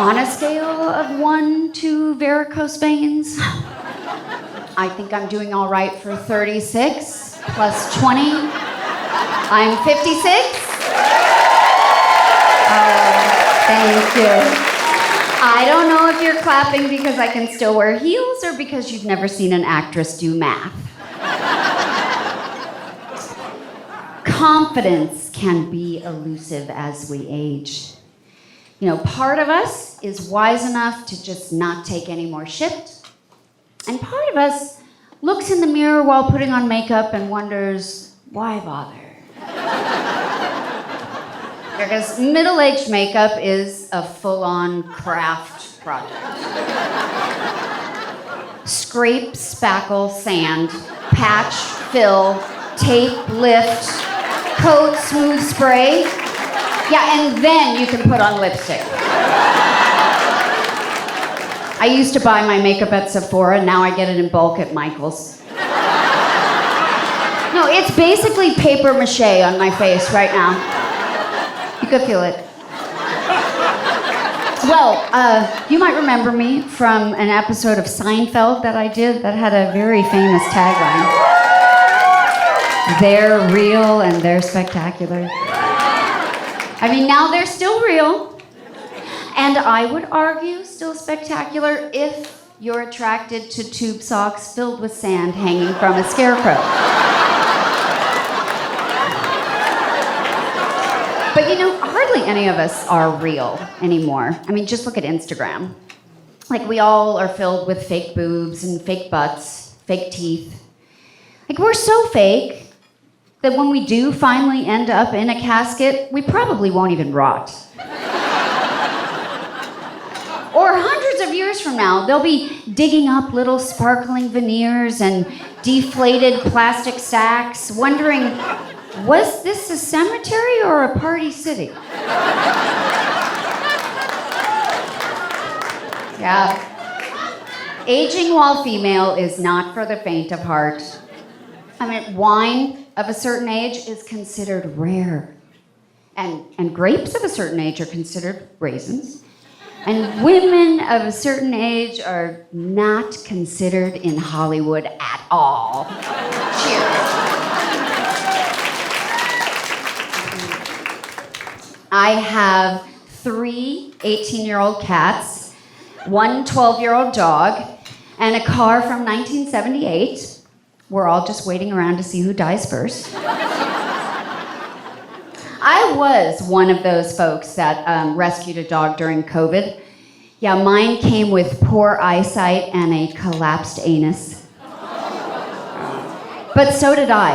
On a scale of 1 to varicose veins, I think I'm doing all right for 36 plus 20. I'm 56. Thank you. I don't know if you're clapping because I can still wear heels or because you've never seen an actress do math. Confidence can be elusive as we age. You know, part of us is wise enough to just not take any more shit. And part of us looks in the mirror while putting on makeup and wonders, why bother? Because middle-aged makeup is a full-on craft project. Scrape, spackle, sand, patch, fill, tape, lift, coat, smooth spray. Yeah, and then you can put on lipstick. I used to buy my makeup at Sephora, now I get it in bulk at Michael's. No, it's basically paper mache on my face right now. You could feel it. Well, you might remember me from an episode of Seinfeld that I did that had a very famous tagline. They're real and they're spectacular. I mean, now they're still real. And I would argue still spectacular if you're attracted to tube socks filled with sand hanging from a scarecrow. But you know, hardly any of us are real anymore. I mean, just look at Instagram. Like, we all are filled with fake boobs and fake butts, fake teeth. Like, we're so fake that when we do finally end up in a casket, we probably won't even rot. Or hundreds of years from now, they'll be digging up little sparkling veneers and deflated plastic sacks, wondering, was this a cemetery or a party city? Yeah. Aging while female is not for the faint of heart. I mean, wine of a certain age is considered rare. And grapes of a certain age are considered raisins. And women of a certain age are not considered in Hollywood at all. Cheers. I have 3 18-year-old cats, 1 12-year-old dog, and a car from 1978. We're all just waiting around to see who dies first. I was one of those folks that rescued a dog during COVID. Yeah, mine came with poor eyesight and a collapsed anus. But so did I.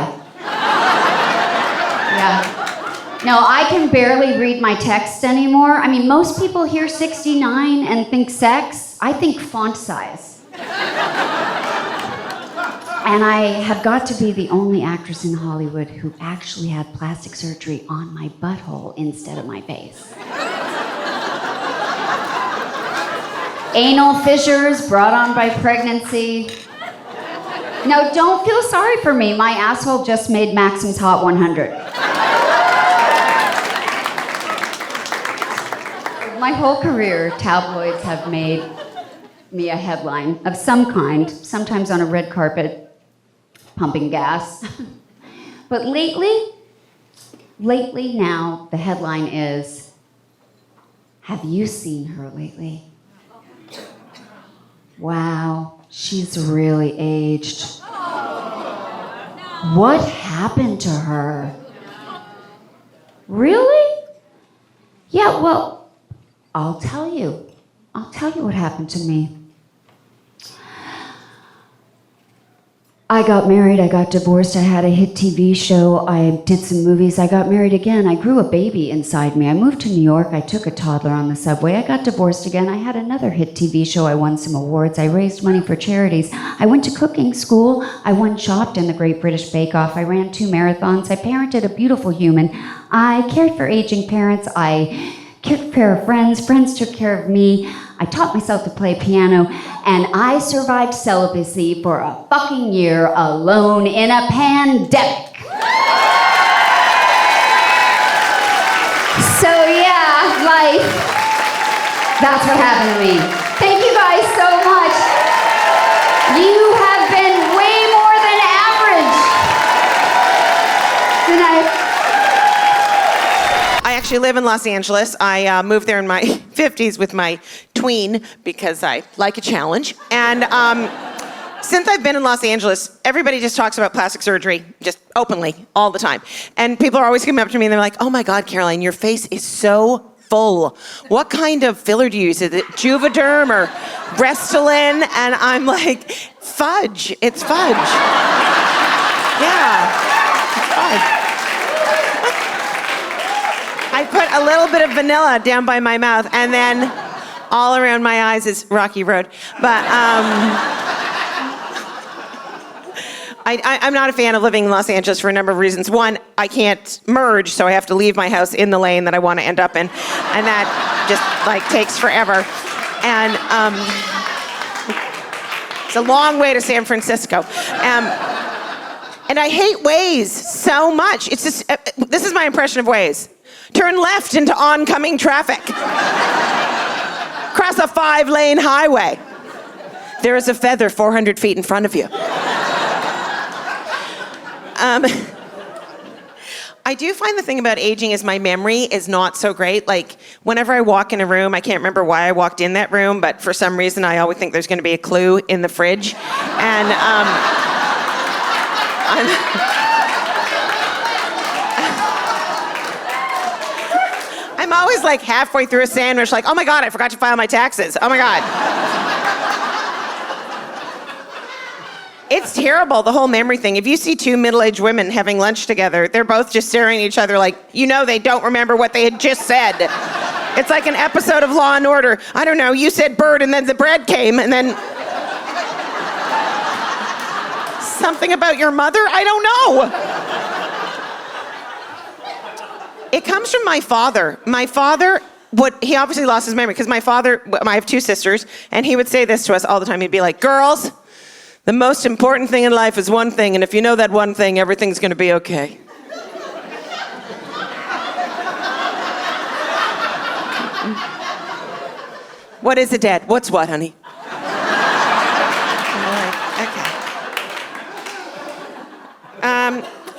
Yeah. No, I can barely read my text anymore. I mean, most people hear 69 and think sex. I think font size. And I have got to be the only actress in Hollywood who actually had plastic surgery on my butthole instead of my face. Anal fissures brought on by pregnancy. No, don't feel sorry for me. My asshole just made Maxim's Hot 100. My whole career, tabloids have made me a headline of some kind, sometimes on a red carpet, pumping gas. But lately now, the headline is, have you seen her lately? Wow, she's really aged. What happened to her? Really? Yeah, well, I'll tell you what happened to me. I got married, I got divorced, I had a hit TV show, I did some movies, I got married again, I grew a baby inside me, I moved to New York, I took a toddler on the subway, I got divorced again, I had another hit TV show, I won some awards, I raised money for charities, I went to cooking school, I won Chopped in the Great British Bake Off, I ran 2 marathons, I parented a beautiful human, I cared for aging parents, I cared for friends, friends took care of me, I taught myself to play piano, and I survived celibacy for a fucking year alone in a pandemic. So yeah, life. That's what happened to me. Thank you guys so much. You have been way more than average. Good night. I actually live in Los Angeles. I moved there in my 50s with my tween because I like a challenge. And since I've been in Los Angeles, everybody just talks about plastic surgery, just openly, all the time. And people are always coming up to me and they're like, oh my God, Caroline, your face is so full. What kind of filler do you use? Is it Juvederm or Restylane? And I'm like, fudge. It's fudge. Yeah, it's fudge. I put a little bit of vanilla down by my mouth, and then all around my eyes is Rocky Road. But I'm not a fan of living in Los Angeles for a number of reasons. One, I can't merge, so I have to leave my house in the lane that I want to end up in, and that just takes forever. And it's a long way to San Francisco. And I hate Waze so much. It's just this is my impression of Waze. Turn left into oncoming traffic. Cross a 5-lane highway. There is a feather 400 feet in front of you. I do find the thing about aging is my memory is not so great. Like, whenever I walk in a room, I can't remember why I walked in that room, but for some reason I always think there's going to be a clue in the fridge. And I'm always like halfway through a sandwich, like, oh my God, I forgot to file my taxes. Oh my God. It's terrible, the whole memory thing. If you see two middle-aged women having lunch together, they're both just staring at each other like, they don't remember what they had just said. It's like an episode of Law and Order. I don't know, you said bird and then the bread came and then... Something about your mother? I don't know. It comes from my father. My father, he obviously lost his memory because my father, I have two sisters, and he would say this to us all the time. He'd be like, girls, the most important thing in life is one thing, and if you know that one thing, everything's going to be okay. What is it, Dad? What's what, honey?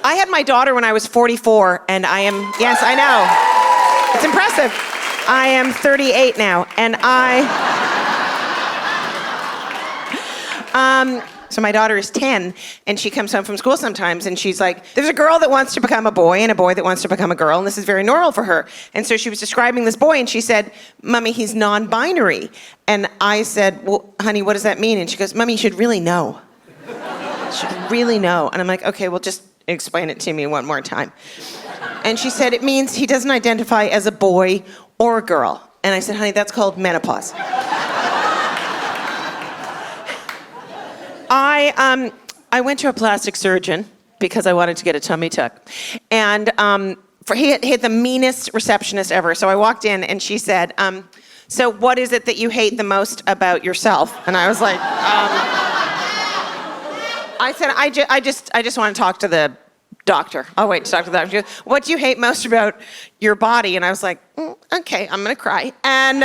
I had my daughter when I was 44, and yes, I know. It's impressive. I am 38 now, and so my daughter is 10, and she comes home from school sometimes, and she's like, there's a girl that wants to become a boy and a boy that wants to become a girl, and this is very normal for her. And so she was describing this boy, and she said, Mommy, he's non-binary. And I said, well, honey, what does that mean? And she goes, Mommy, you should really know. You should really know. And I'm like, okay, well, just explain it to me one more time. And she said, it means he doesn't identify as a boy or a girl. And I said, honey, that's called menopause. I went to a plastic surgeon because I wanted to get a tummy tuck. And he had the meanest receptionist ever. So I walked in and she said, so what is it that you hate the most about yourself? And I was like, I said, I just want to talk to the doctor. I'll wait to talk to the doctor. She goes, what do you hate most about your body? And I was like, okay, I'm going to cry. And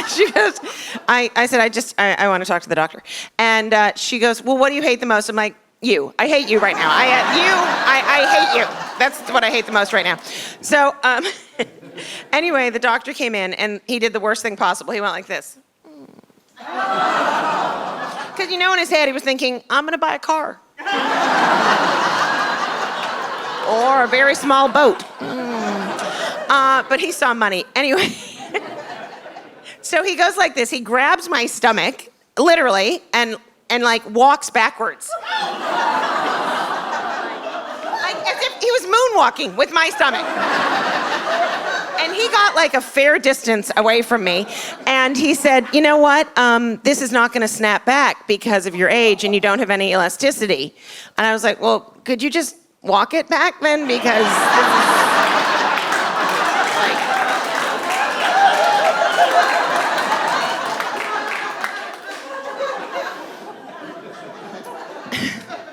she goes, I said, I want to talk to the doctor. And she goes, well, what do you hate the most? I'm like, you. I hate you right now. I hate you. That's what I hate the most right now. So anyway, the doctor came in and he did the worst thing possible. He went like this. Because in his head he was thinking, I'm going to buy a car. Or a very small boat. But he saw money. Anyway. So he goes like this. He grabs my stomach, literally, and walks backwards. Like as if he was moonwalking with my stomach. And he got a fair distance away from me. And he said, you know what? This is not going to snap back because of your age and you don't have any elasticity. And I was like, well, could you just walk it back then? Because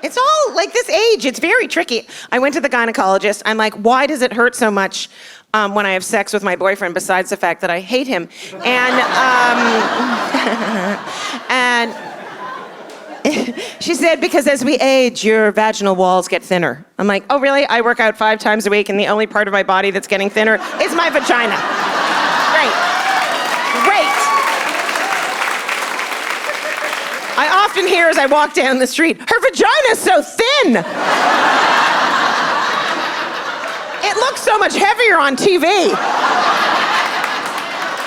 it's all this age. It's very tricky. I went to the gynecologist. I'm like, why does it hurt so much when I have sex with my boyfriend, besides the fact that I hate him. And she said, because as we age, your vaginal walls get thinner. I'm like, oh, really? I work out 5 times a week, and the only part of my body that's getting thinner is my vagina. Great. I often hear as I walk down the street, her vagina's so thin. It looks so much heavier on TV.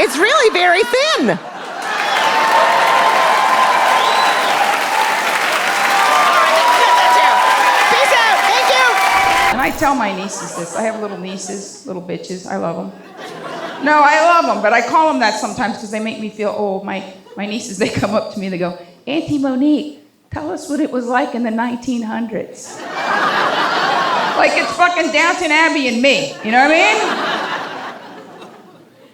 It's really very thin. Peace out. Thank you. And I tell my nieces this. I have little nieces, little bitches. I love them. No, I love them, but I call them that sometimes because they make me feel old. My nieces, they come up to me and they go, Auntie Monique, tell us what it was like in the 1900s. Like it's fucking Downton Abbey and me, you know what I mean?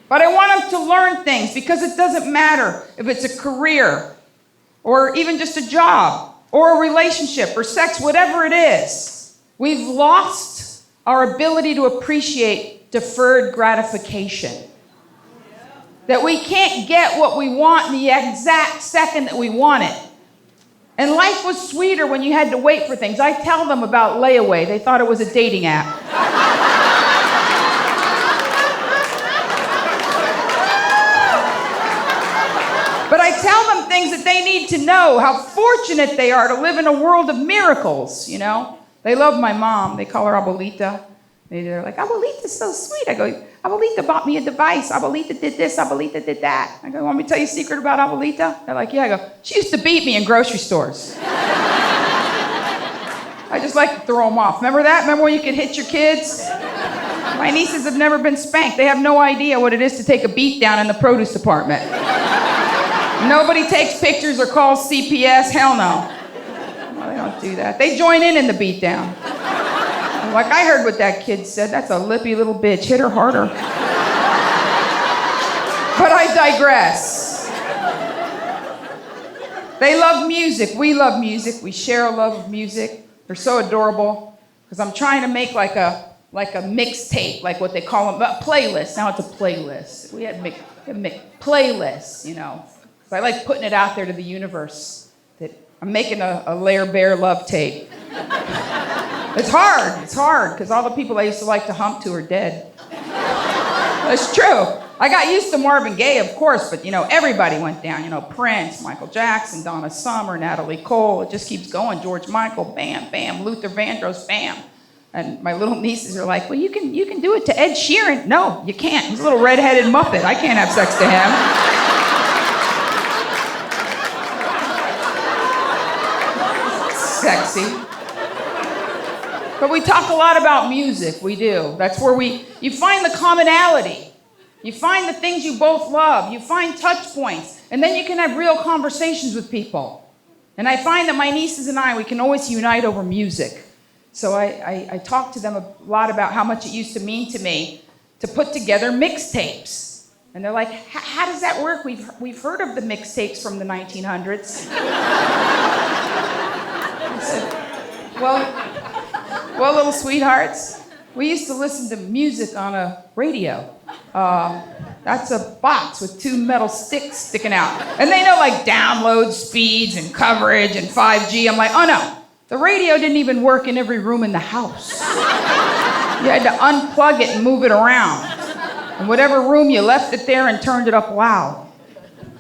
But I want them to learn things because it doesn't matter if it's a career or even just a job or a relationship or sex, whatever it is. We've lost our ability to appreciate deferred gratification. That we can't get what we want in the exact second that we want it. And life was sweeter when you had to wait for things. I tell them about Layaway. They thought it was a dating app. But I tell them things that they need to know, how fortunate they are to live in a world of miracles, you know? They love my mom. They call her Abuelita. They're like, Abuelita's so sweet. I go, Abuelita bought me a device. Abuelita did this. Abuelita did that. I go, want me to tell you a secret about Abuelita? They're like, yeah. I go, she used to beat me in grocery stores. I just like to throw them off. Remember that? Remember when you could hit your kids? My nieces have never been spanked. They have no idea what it is to take a beat down in the produce department. Nobody takes pictures or calls CPS. Hell no. No, they don't do that. They join in the beat down. Like, I heard what that kid said. That's a lippy little bitch. Hit her harder. But I digress. They love music. We love music. We share a love of music. They're so adorable. Because I'm trying to make like a mixtape, like what they call them, a playlist. Now it's a playlist. We had playlists, you know. So I like putting it out there to the universe that I'm making a Lair Bear love tape. It's hard, because all the people I used to like to hump to are dead. That's true. I got used to Marvin Gaye, of course, but, you know, everybody went down. You know, Prince, Michael Jackson, Donna Summer, Natalie Cole. It just keeps going. George Michael, bam, bam. Luther Vandross, bam. And my little nieces are like, well, you can do it to Ed Sheeran. No, you can't. He's a little redheaded Muppet. I can't have sex to him. Sexy. But we talk a lot about music, we do. That's where you find the commonality. You find the things you both love. You find touch points. And then you can have real conversations with people. And I find that my nieces and I, we can always unite over music. So I talk to them a lot about how much it used to mean to me to put together mixtapes. And they're like, how does that work? We've heard of the mixtapes from the 1900s. I said, well, little sweethearts, we used to listen to music on a radio. That's a box with 2 metal sticks sticking out. And they know like download speeds and coverage and 5G. I'm like, oh no, the radio didn't even work in every room in the house. You had to unplug it and move it around. And whatever room you left it there and turned it up loud.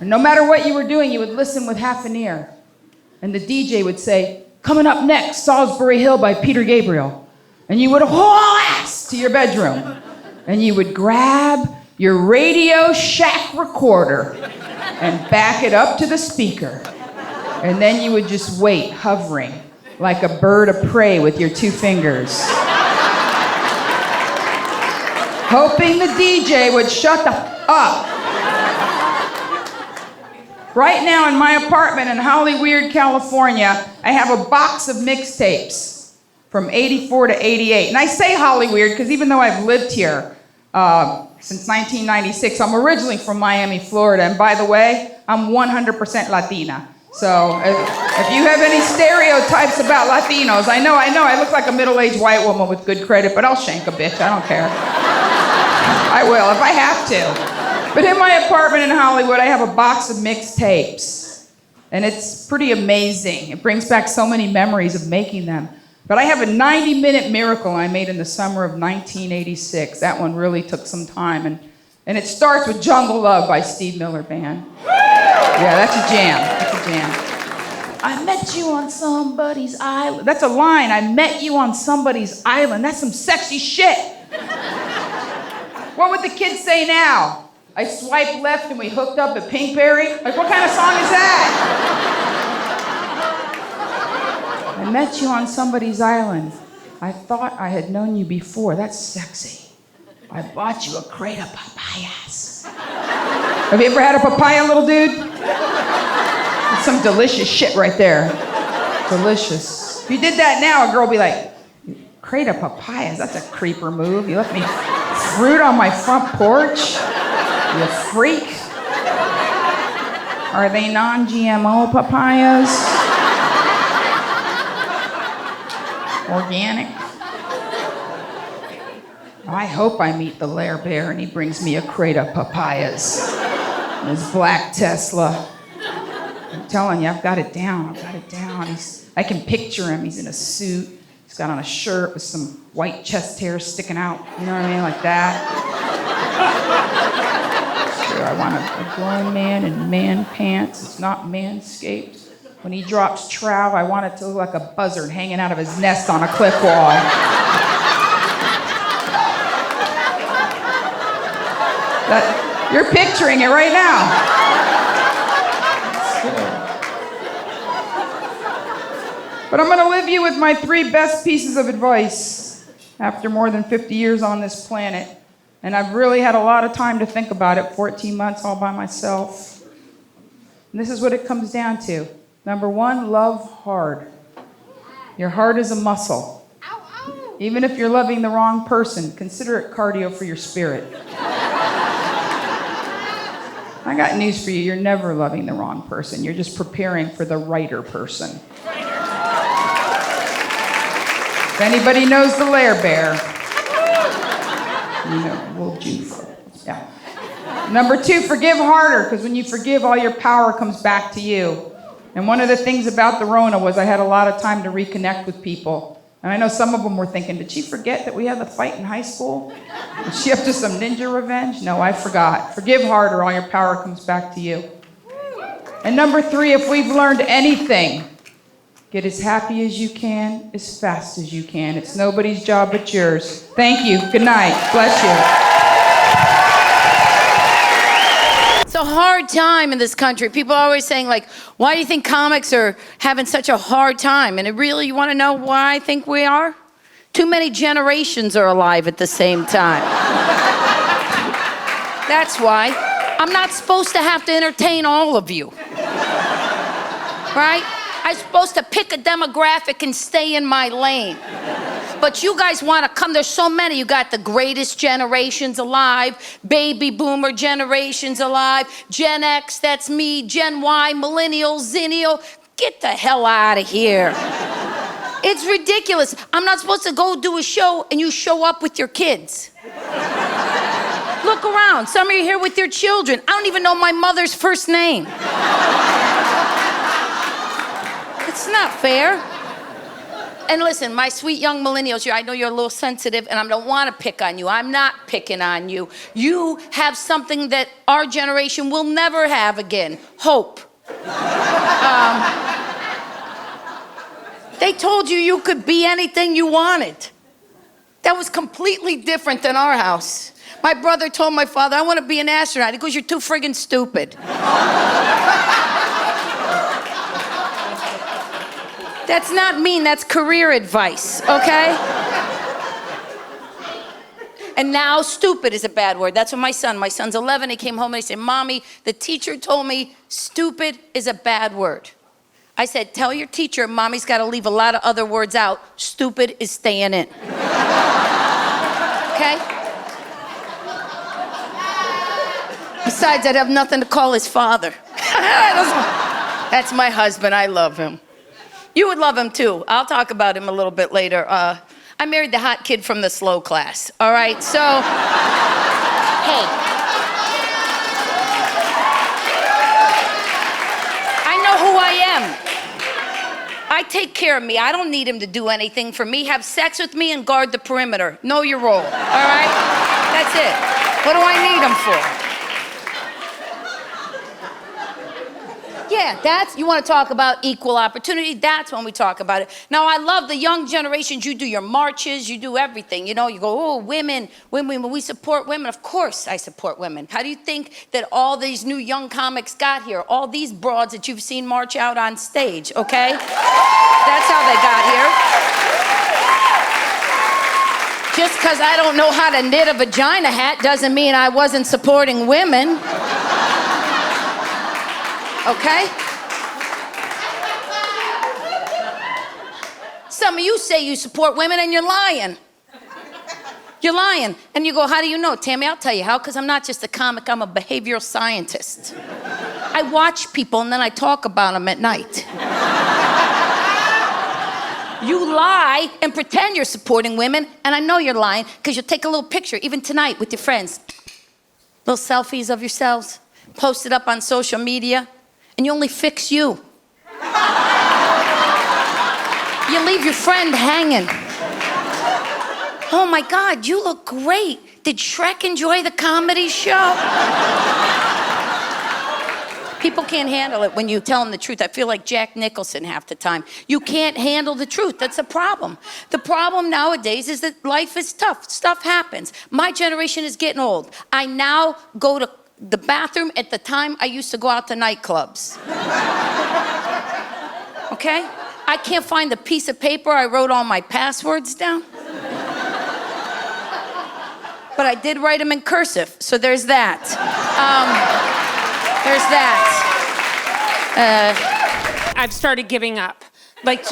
And no matter what you were doing, you would listen with half an ear. And the DJ would say, coming up next, Salisbury Hill by Peter Gabriel. And you would haul ass to your bedroom. And you would grab your Radio Shack recorder and back it up to the speaker. And then you would just wait, hovering, like a bird of prey with your 2 fingers. Hoping the DJ would shut the up. Right now in my apartment in Hollyweird, California, I have a box of mixtapes from 84 to 88. And I say Hollyweird because even though I've lived here since 1996, I'm originally from Miami, Florida. And by the way, I'm 100% Latina. So if you have any stereotypes about Latinos, I know, I look like a middle-aged white woman with good credit, but I'll shank a bitch, I don't care. I will, if I have to. But in my apartment in Hollywood, I have a box of mixtapes. And it's pretty amazing. It brings back so many memories of making them. But I have a 90-minute miracle I made in the summer of 1986. That one really took some time. And it starts with Jungle Love by Steve Miller Band. Yeah, that's a jam. That's a jam. I met you on somebody's island. That's a line. I met you on somebody's island. That's some sexy shit. What would the kids say now? I swiped left and we hooked up at Pinkberry? Like, what kind of song is that? I met you on somebody's island. I thought I had known you before. That's sexy. I bought you a crate of papayas. Have you ever had a papaya, little dude? That's some delicious shit right there. Delicious. If you did that now, a girl would be like, crate of papayas, that's a creeper move. You left me fruit on my front porch? You freak. Are they non-GMO papayas? Organic? I hope I meet the Lair Bear and he brings me a crate of papayas. And his black Tesla. I'm telling you, I've got it down. I've got it down. I can picture him. He's in a suit. He's got on a shirt with some white chest hairs sticking out. You know what I mean? Like that. Sure, I want a grown man in man pants. It's not manscaped. When he drops trow, I want it to look like a buzzard hanging out of his nest on a cliff wall. You're picturing it right now. But I'm gonna leave you with my 3 best pieces of advice after more than 50 years on this planet. And I've really had a lot of time to think about it, 14 months all by myself. And this is what it comes down to. Number 1, love hard. Your heart is a muscle. Even if you're loving the wrong person, consider it cardio for your spirit. I got news for you. You're never loving the wrong person. You're just preparing for the righter person. If anybody knows the Lair Bear, you know, we'll do for it. Yeah. Number 2, forgive harder, because when you forgive, all your power comes back to you. And one of the things about the Rona was I had a lot of time to reconnect with people. And I know some of them were thinking, did she forget that we had the fight in high school? Is she up to some ninja revenge? No, I forgot. Forgive harder, all your power comes back to you. And number 3, if we've learned anything, get as happy as you can, as fast as you can. It's nobody's job but yours. Thank you. Good night. Bless you. It's a hard time in this country. People are always saying, like, why do you think comics are having such a hard time? And you want to know why I think we are? Too many generations are alive at the same time. That's why. I'm not supposed to have to entertain all of you. Right? I'm supposed to pick a demographic and stay in my lane. But you guys want to come. There's so many. You got the greatest generations alive, baby boomer generations alive, Gen X, that's me, Gen Y, millennial, zennial. Get the hell out of here. It's ridiculous. I'm not supposed to go do a show and you show up with your kids. Look around. Some of you are here with your children. I don't even know my mother's first name. It's not fair. And listen, my sweet young millennials, I know you're a little sensitive and I don't want to pick on you. I'm not picking on you. You have something that our generation will never have again, hope. They told you could be anything you wanted. That was completely different than our house. My brother told my father, I want to be an astronaut. He goes, you're too friggin' stupid. That's not mean, that's career advice, okay? And now stupid is a bad word. That's what my son's 11, he came home and he said, Mommy, the teacher told me stupid is a bad word. I said, tell your teacher Mommy's got to leave a lot of other words out. Stupid is staying in. Okay? Besides, I'd have nothing to call his father. That's my husband, I love him. You would love him too. I'll talk about him a little bit later. I married the hot kid from the slow class, all right? So Hey. I know who I am. I take care of me. I don't need him to do anything for me. Have sex with me and guard the perimeter. Know your role, all right? That's it. What do I need him for? Yeah, you want to talk about equal opportunity, that's when we talk about it. Now, I love the young generations. You do your marches, you do everything. You know, you go, oh, women, we support women. Of course I support women. How do you think that all these new young comics got here? All these broads that you've seen march out on stage, okay? That's how they got here. Just because I don't know how to knit a vagina hat doesn't mean I wasn't supporting women. Okay? Some of you say you support women and you're lying. You're lying. And you go, how do you know? Tammy, I'll tell you how, because I'm not just a comic, I'm a behavioral scientist. I watch people and then I talk about them at night. You lie and pretend you're supporting women, and I know you're lying because you'll take a little picture, even tonight, with your friends. Little selfies of yourselves, post it up on social media. And you only fix you. You leave your friend hanging. Oh my God, you look great. Did Shrek enjoy the comedy show? People can't handle it when you tell them the truth. I feel like Jack Nicholson half the time. You can't handle the truth. That's a problem. The problem nowadays is that life is tough. Stuff happens. My generation is getting old. I now go to the bathroom at the time I used to go out to nightclubs. Okay? I can't find the piece of paper I wrote all my passwords down. But I did write them in cursive, so there's that. There's that. I've started giving up. Like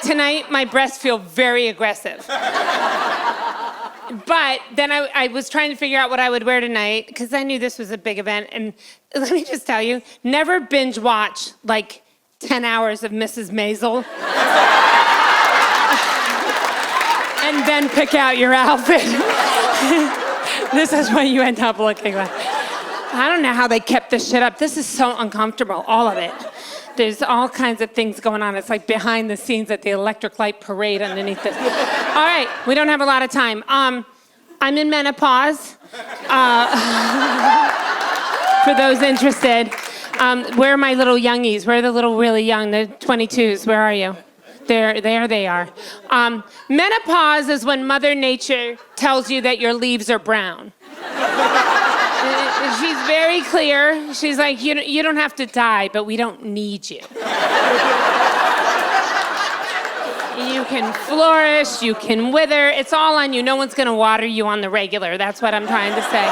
tonight, my breasts feel very aggressive. But then I was trying to figure out what I would wear tonight because I knew this was a big event. And let me just tell you, never binge watch like 10 hours of Mrs. Maisel. And then pick out your outfit. This is what you end up looking like. I don't know how they kept this shit up. This is so uncomfortable, all of it. There's all kinds of things going on. It's like behind the scenes at the electric light parade underneath this. All right, we don't have a lot of time. I'm in menopause. For those interested. Where are my little youngies? Where are the little really young, the 22s? Where are you? There they are. Menopause is when Mother Nature tells you that your leaves are brown. She's very clear. She's like, you don't have to die, but we don't need you. You can flourish, you can wither. It's all on you. No one's going to water you on the regular. That's what I'm trying to say.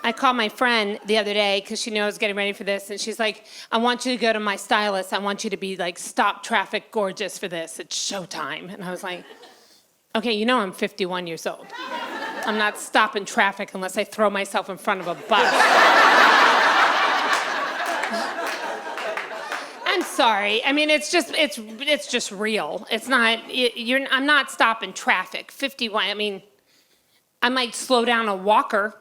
I called my friend the other day because she knew I was getting ready for this, and she's like, I want you to go to my stylist. I want you to be like stop traffic gorgeous for this. It's showtime. And I was like, okay, you know I'm 51 years old. I'm not stopping traffic unless I throw myself in front of a bus. I'm sorry. I mean, it's just real. It's not, I'm not stopping traffic. 51, I mean, I might slow down a walker.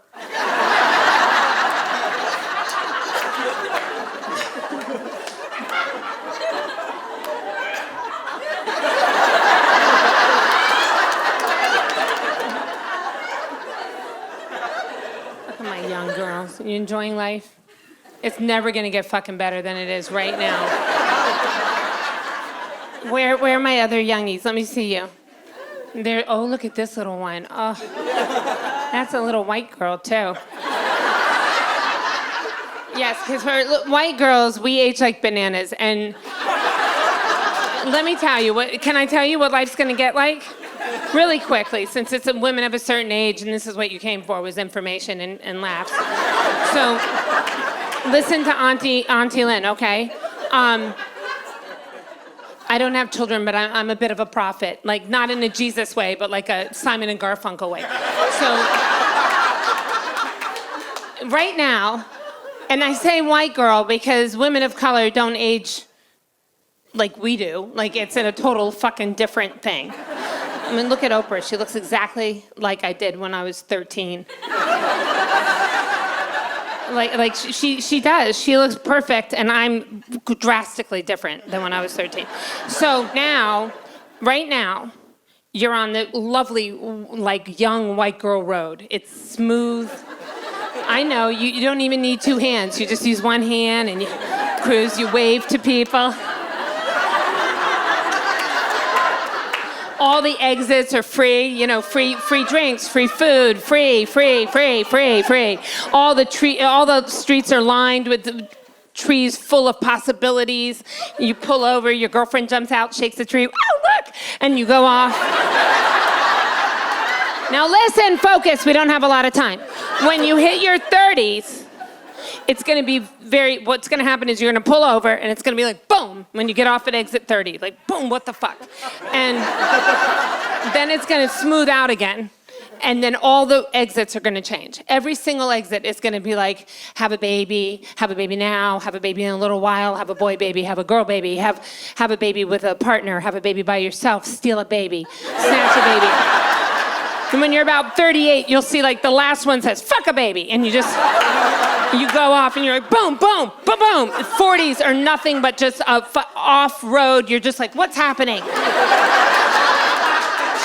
Young girls, you enjoying life? It's never gonna get fucking better than it is right now. Where are my other youngies? Let me see you. There. Oh, look at this little one. Oh, that's a little white girl too. Yes, because for white girls, we age like bananas. And let me tell you, can I tell you what life's gonna get like? Really quickly, since it's women of a certain age, and this is what you came for, was information and laughs. So, listen to Auntie Lynne, okay? I don't have children, but I'm a bit of a prophet. Like, not in a Jesus way, but like a Simon and Garfunkel way. So, right now, and I say white girl because women of color don't age like we do. Like, it's in a total fucking different thing. I mean, look at Oprah. She looks exactly like I did when I was 13. Like she does. She looks perfect, and I'm drastically different than when I was 13. So now, right now, you're on the lovely, like, young white girl road. It's smooth. I know, you don't even need two hands. You just use one hand and you cruise, you wave to people. All the exits are free, you know, free drinks, free food, free. All the streets are lined with the trees full of possibilities. You pull over, your girlfriend jumps out, shakes the tree, oh, look, and you go off. Now listen, focus, we don't have a lot of time. When you hit your 30s, it's gonna be what's gonna happen is you're gonna pull over and it's gonna be like, boom, when you get off at exit 30, like, boom, what the fuck? And then it's gonna smooth out again. And then all the exits are gonna change. Every single exit is gonna be like, have a baby now, have a baby in a little while, have a boy baby, have a girl baby, have a baby with a partner, have a baby by yourself, steal a baby, snatch a baby. And when you're about 38, you'll see like the last one says, fuck a baby. And you go off and you're like, boom, boom, boom, boom. 40s are nothing but just off-road. You're just like, what's happening?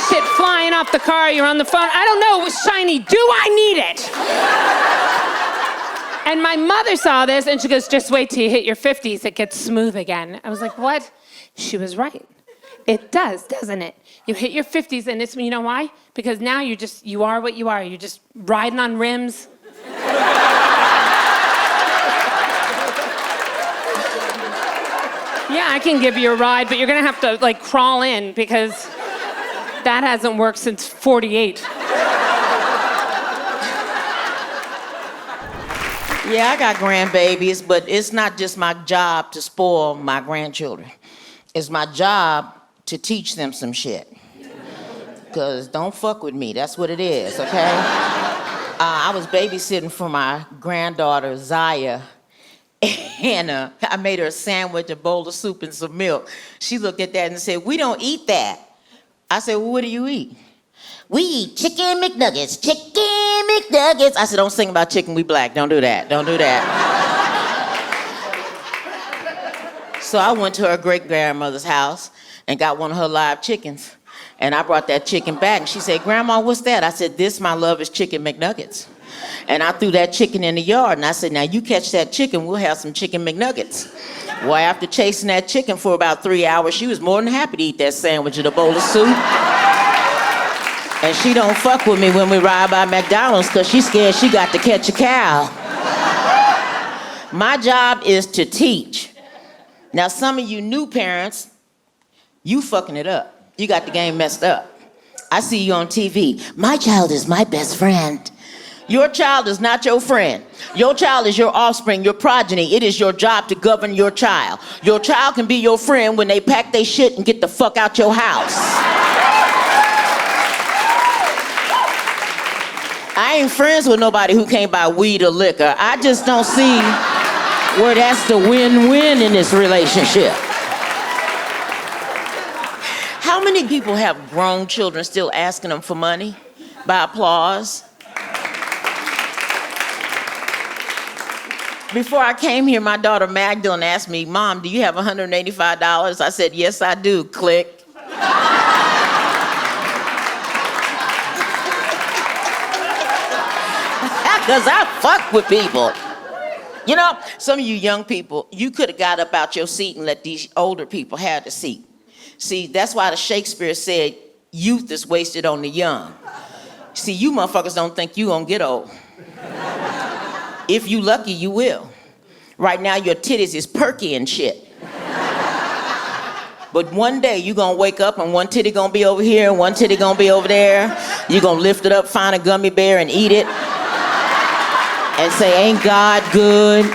Shit flying off the car, you're on the phone. I don't know, it was shiny. Do I need it? And my mother saw this and she goes, just wait till you hit your 50s, it gets smooth again. I was like, what? She was right. It does, doesn't it? You hit your 50s and it's, you know why? Because now you are what you are. You're just riding on rims. Yeah, I can give you a ride, but you're gonna have to like crawl in because that hasn't worked since 48. Yeah, I got grandbabies, but it's not just my job to spoil my grandchildren. It's my job to teach them some shit. Because don't fuck with me, that's what it is, okay? I was babysitting for my granddaughter, Zaya, and I made her a sandwich, a bowl of soup, and some milk. She looked at that and said, we don't eat that. I said, well, what do you eat? We eat chicken McNuggets, chicken McNuggets. I said, don't sing about chicken, we black, don't do that, don't do that. So I went to her great-grandmother's house and got one of her live chickens. And I brought that chicken back, and she said, Grandma, what's that? I said, this, my love, is chicken McNuggets. And I threw that chicken in the yard, and I said, now you catch that chicken, we'll have some chicken McNuggets. Well, after chasing that chicken for about 3 hours, she was more than happy to eat that sandwich and a bowl of soup. And she don't fuck with me when we ride by McDonald's, because she's scared she got to catch a cow. My job is to teach. Now, some of you new parents, you fucking it up. You got the game messed up. I see you on TV. My child is my best friend. Your child is not your friend. Your child is your offspring, your progeny. It is your job to govern your child. Your child can be your friend when they pack their shit and get the fuck out your house. I ain't friends with nobody who can't buy weed or liquor. I just don't see where that's the win-win in this relationship. How many people have grown children still asking them for money by applause? Before I came here, my daughter Magdalene asked me, Mom, do you have $185? I said, yes, I do. Click. Because I fuck with people. You know, some of you young people, you could have got up out your seat and let these older people have the seat. See, that's why the Shakespeare said, youth is wasted on the young. See, you motherfuckers don't think you gonna get old. If you lucky, you will. Right now, your titties is perky and shit. But one day, you gonna wake up and one titty gonna be over here and one titty gonna be over there. You gonna lift it up, find a gummy bear and eat it. And say, ain't God good?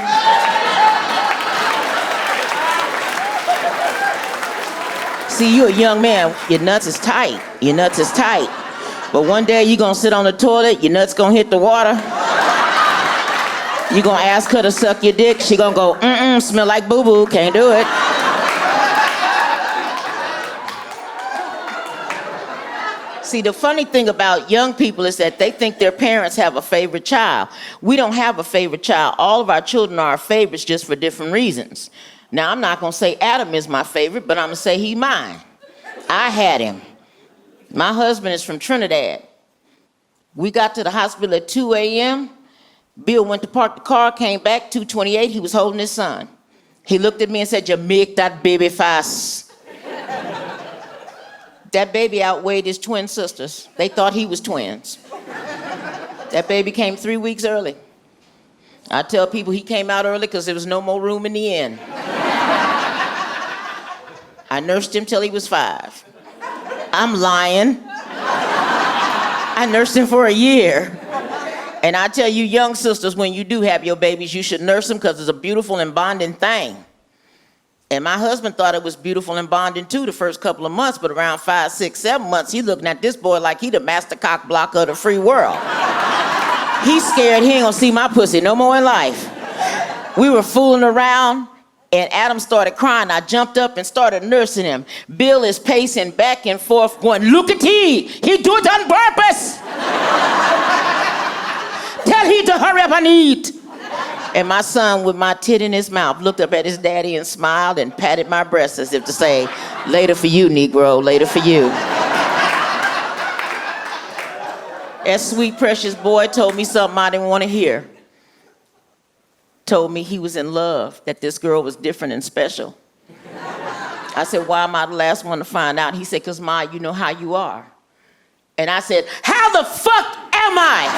See, you a young man, your nuts is tight. Your nuts is tight. But one day you gonna sit on the toilet, your nuts gonna hit the water. You gonna ask her to suck your dick, she gonna go, smell like boo-boo, can't do it. See, the funny thing about young people is that they think their parents have a favorite child. We don't have a favorite child. All of our children are our favorites just for different reasons. Now, I'm not going to say Adam is my favorite, but I'm going to say he's mine. I had him. My husband is from Trinidad. We got to the hospital at 2 a.m. Bill went to park the car, came back, 2:28, he was holding his son. He looked at me and said, "You make that baby fast." That baby outweighed his twin sisters. They thought he was twins. That baby came 3 weeks early. I tell people he came out early because there was no more room in the inn. I nursed him till he was 5. I'm lying. I nursed him for a year. And I tell you, young sisters, when you do have your babies, you should nurse them because it's a beautiful and bonding thing. And my husband thought it was beautiful and bonding too the first couple of months, but around 5, 6, 7 months, he looking at this boy like he the master cock blocker of the free world. He's scared he ain't gonna see my pussy no more in life. We were fooling around, and Adam started crying. I jumped up and started nursing him. Bill is pacing back and forth going, "Look at he do it on purpose. Tell he to hurry up and eat." And my son, with my tit in his mouth, looked up at his daddy and smiled and patted my breast as if to say, "Later for you, Negro, later for you." That sweet, precious boy told me something I didn't want to hear. Told me he was in love, that this girl was different and special. I said, "Why am I the last one to find out?" He said, "'Cause Ma, you know how you are." And I said, "How the fuck am I?"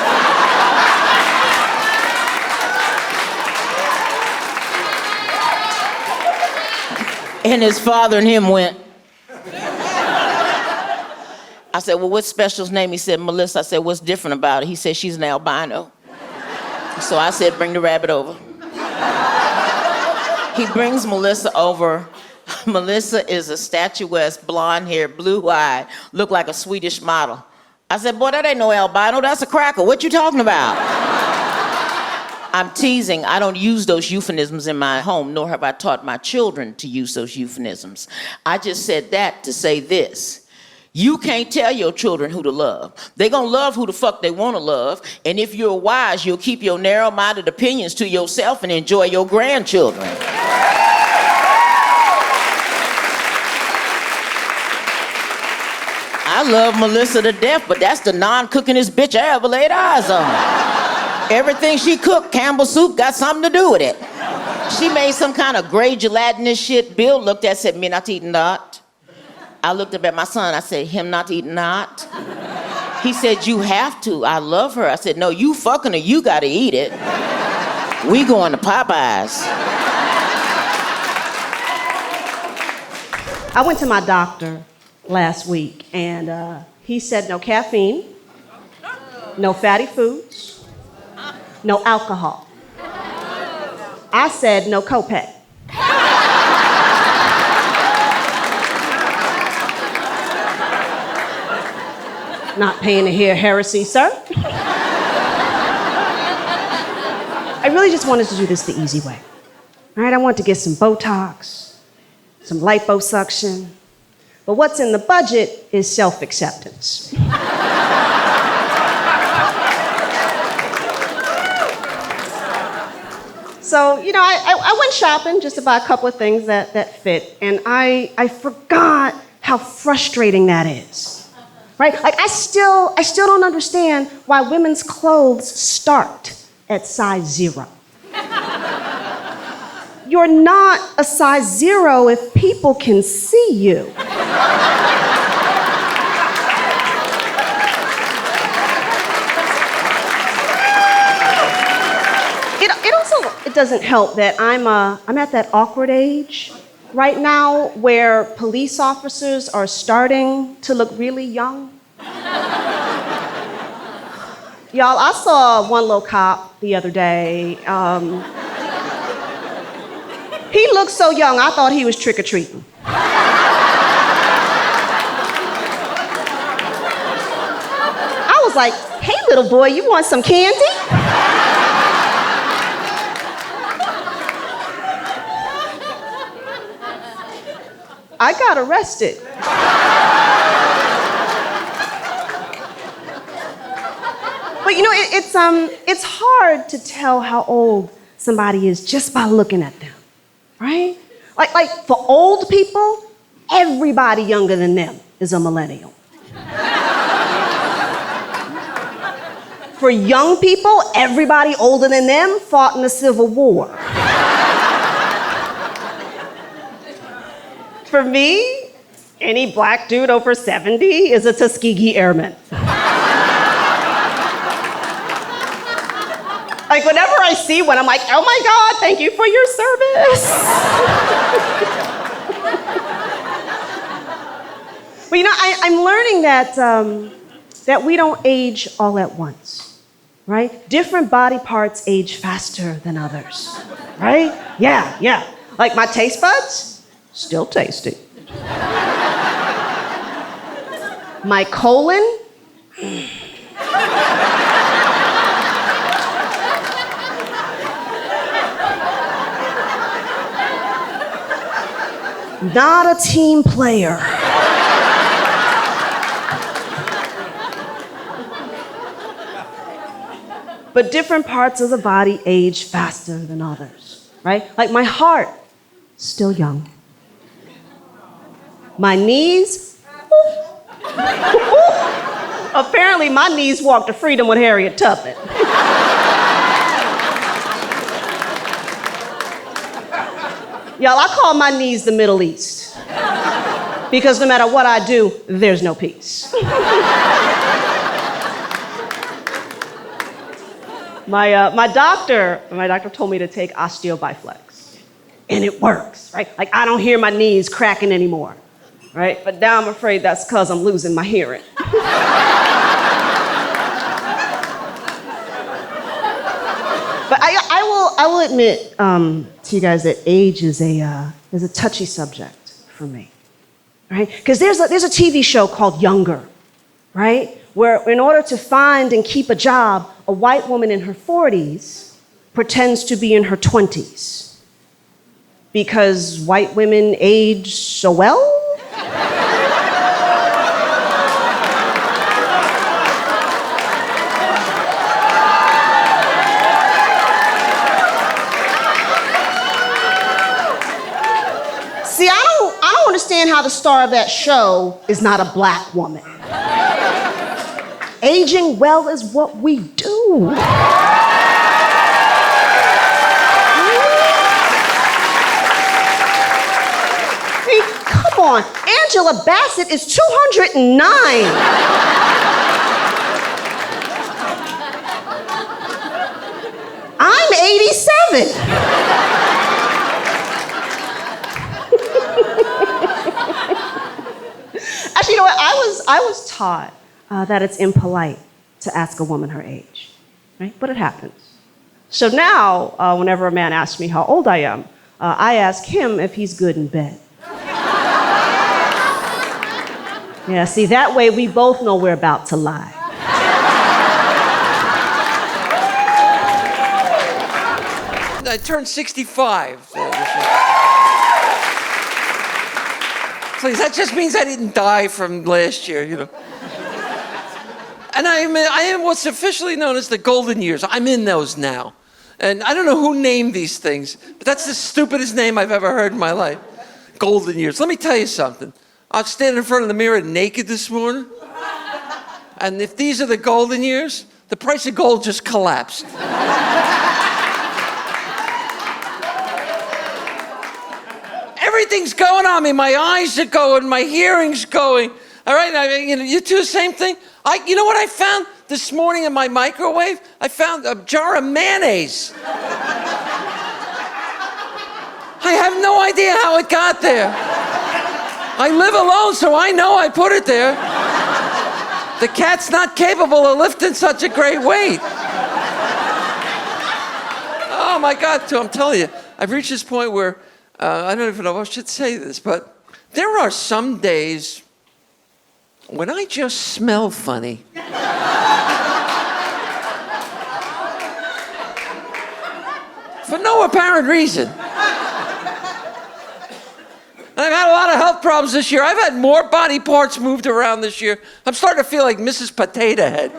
And his father and him went. I said, "Well, what's Special's name?" He said, "Melissa." I said, "What's different about it?" He said, "She's an albino." So I said, "Bring the rabbit over." He brings Melissa over. Melissa is a statuesque, blonde hair, blue eyed, look like a Swedish model. I said, "Boy, that ain't no albino, that's a cracker. What you talking about?" I'm teasing. I don't use those euphemisms in my home, nor have I taught my children to use those euphemisms. I just said that to say this. You can't tell your children who to love. They're gonna love who the fuck they wanna love, and if you're wise, you'll keep your narrow-minded opinions to yourself and enjoy your grandchildren. I love Melissa to death, but that's the non-cookingest bitch I ever laid eyes on. Everything she cooked, Campbell soup, got something to do with it. She made some kind of gray gelatinous shit. Bill looked at it and said, "Me not eating that." I looked up at my son, I said, "Him not eating that?" He said, "You have to, I love her." I said, "No, you fucking her, you gotta eat it. We going to Popeyes." I went to my doctor last week, and he said no caffeine, no fatty foods, no alcohol. I said no copay. Not paying to hear heresy, sir. I really just wanted to do this the easy way. All right, I wanted to get some Botox, some liposuction, but what's in the budget is self-acceptance. So, you know, I went shopping just to buy a couple of things that fit, and I forgot how frustrating that is. Right? Like, I still don't understand why women's clothes start at size 0. You're not a size 0 if people can see you. It doesn't help that I'm at that awkward age right now where police officers are starting to look really young. Y'all, I saw one little cop the other day. He looked so young, I thought he was trick-or-treating. I was like, "Hey, little boy, you want some candy?" I got arrested. you know, it's hard to tell how old somebody is just by looking at them, right? Like for old people, everybody younger than them is a millennial. For young people, everybody older than them fought in the Civil War. For me, any black dude over 70 is a Tuskegee Airman. Like, whenever I see one, I'm like, oh my God, thank you for your service. But you know, I'm learning that we don't age all at once, right? Different body parts age faster than others, right? Yeah. Like my taste buds, still tasty. My colon, not a team player. But different parts of the body age faster than others, right? Like my heart, still young. My knees, apparently my knees walked to freedom with Harriet Tubman. Y'all, I call my knees the Middle East. Because no matter what I do, there's no peace. My doctor told me to take osteobiflex. And it works, right? Like I don't hear my knees cracking anymore, right? But now I'm afraid that's because I'm losing my hearing. But I will admit to you guys that age is a touchy subject for me, right? Because there's a TV show called Younger, right? Where in order to find and keep a job, a white woman in her 40s pretends to be in her 20s. Because white women age so well? See, I don't understand how the star of that show is not a black woman. Aging well is what we do. I mean, come on, Angela Bassett is 209. I'm 87. Actually, you know what? I was taught that it's impolite to ask a woman her age, right? But it happens. So now, whenever a man asks me how old I am, I ask him if he's good in bed. Yeah, see, that way we both know we're about to lie. I turned 65. Please, that just means I didn't die from last year, you know. And I am what's officially known as the golden years. I'm in those now. And I don't know who named these things, but that's the stupidest name I've ever heard in my life. Golden years. Let me tell you something. I was standing in front of the mirror naked this morning. And if these are the golden years, the price of gold just collapsed. Everything's going on me. My eyes are going, my hearing's going. All right, you do the same thing? You know what I found this morning in my microwave? I found a jar of mayonnaise. I have no idea how it got there. I live alone, so I know I put it there. The cat's not capable of lifting such a great weight. Oh my God, I'm telling you, I've reached this point where I don't even know if I should say this, but there are some days when I just smell funny. For no apparent reason. I've had a lot of health problems this year. I've had more body parts moved around this year. I'm starting to feel like Mrs. Potato Head.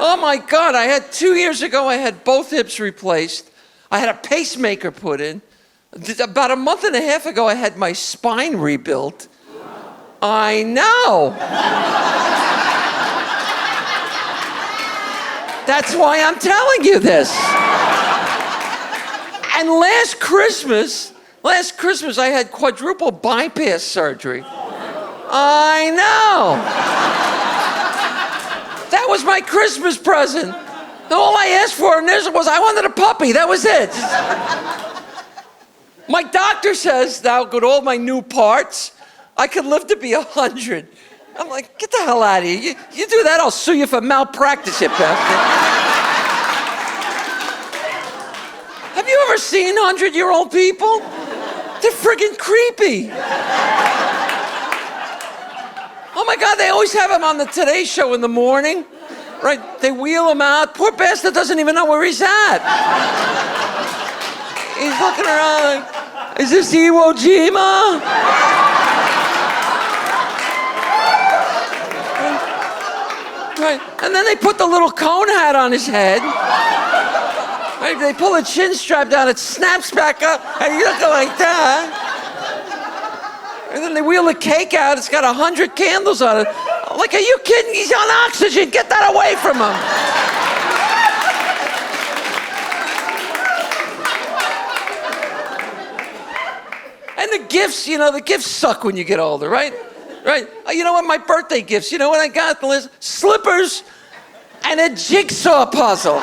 Oh my God, 2 years ago, I had both hips replaced. I had a pacemaker put in. About a month and a half ago, I had my spine rebuilt. I know. That's why I'm telling you this. And last Christmas, I had quadruple bypass surgery. I know. That was my Christmas present. All I asked for initially was I wanted a puppy. That was it. My doctor says now, with all my new parts, I could live to be 100. I'm like, get the hell out of here. You do that, I'll sue you for malpractice, you bastard. Have you ever seen 100-year-old people? They're friggin' creepy. Oh my God, they always have him on the Today Show in the morning. Right, they wheel him out. Poor bastard doesn't even know where he's at. He's looking around like, is this Iwo Jima? Right, and then they put the little cone hat on his head. Right, they pull the chin strap down, it snaps back up, and you look like that. And then they wheel the cake out, it's got 100 candles on it. Like, are you kidding? He's on oxygen, get that away from him. And the gifts, the gifts suck when you get older, right? Right? You know what, my birthday gifts, you know what I got? Slippers and a jigsaw puzzle.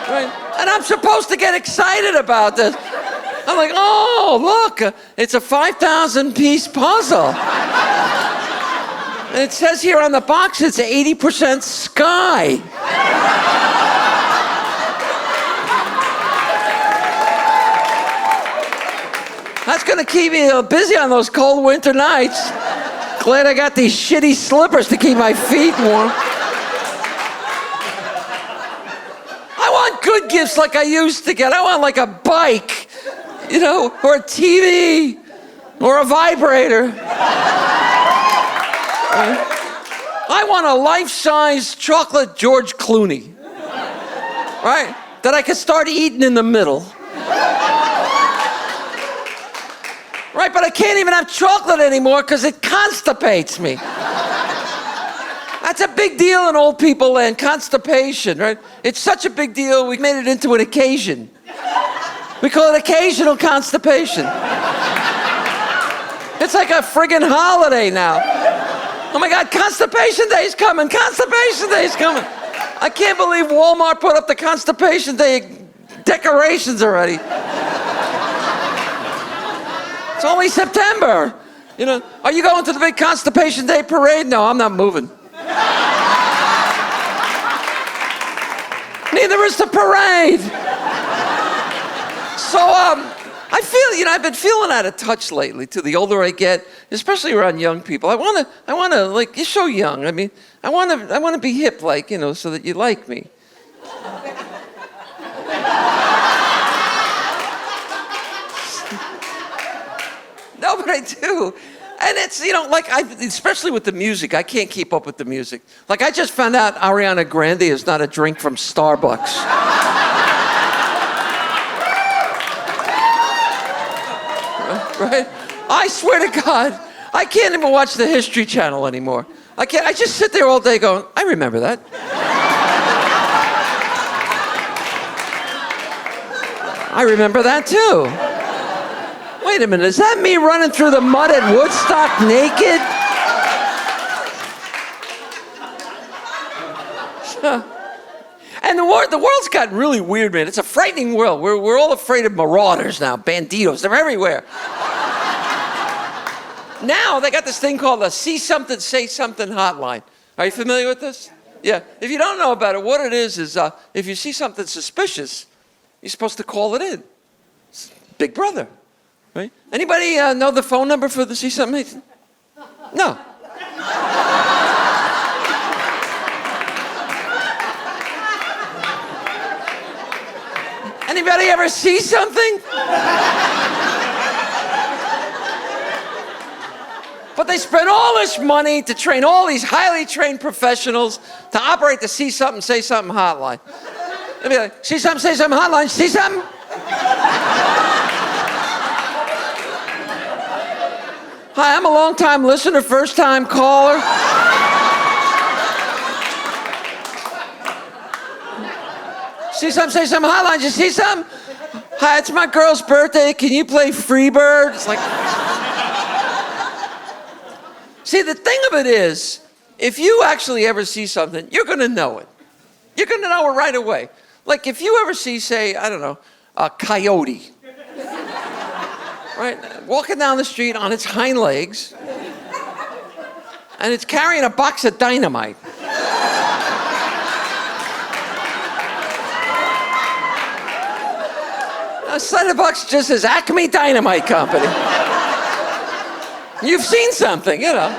Right? And I'm supposed to get excited about this. I'm like, oh, look, it's a 5,000-piece puzzle. And it says here on the box it's 80% sky. That's gonna keep me busy on those cold winter nights. Glad I got these shitty slippers to keep my feet warm. I want good gifts like I used to get. I want like a bike. Or a TV, or a vibrator. I want a life-size chocolate George Clooney, right? That I could start eating in the middle. Right, but I can't even have chocolate anymore because it constipates me. That's a big deal in old people land, constipation, right? It's such a big deal, we made it into an occasion. We call it occasional constipation. It's like a friggin' holiday now. Oh my God, Constipation Day's coming. Constipation Day's coming. I can't believe Walmart put up the Constipation Day decorations already. It's only September. Are you going to the big Constipation Day parade? No, I'm not moving. Neither is the parade. So, I feel, I've been feeling out of touch lately, too. The older I get, especially around young people. I wanna, like, you're so young. I mean, I wanna be hip, like, so that you like me. No, but I do. And it's, especially with the music, I can't keep up with the music. Like, I just found out Ariana Grande is not a drink from Starbucks. Right? I swear to God, I can't even watch the History Channel anymore. I just sit there all day going, I remember that. I remember that too. Wait a minute, is that me running through the mud at Woodstock naked? And the world's gotten really weird, man. It's a frightening world. We're all afraid of marauders now, banditos. They're everywhere. Now they got this thing called a See Something, Say Something hotline. Are you familiar with this? Yeah. If you don't know about it, what it is if you see something suspicious, you're supposed to call it in. It's Big Brother, right? Anybody know the phone number for the See Something? No. Anybody ever see something? But they spent all this money to train all these highly trained professionals to operate the See Something, Say Something hotline. They'd be like, see something, say something hotline, see something? Hi, I'm a long-time listener, first-time caller. See something, say something hotline, you see something? Hi, it's my girl's birthday, can you play Freebird? It's like... See, the thing of it is, if you actually ever see something, you're gonna know it. You're gonna know it right away. Like if you ever see, say, I don't know, a coyote, right? Walking down the street on its hind legs, and it's carrying a box of dynamite. A side of the box just says Acme Dynamite Company. You've seen something, you know.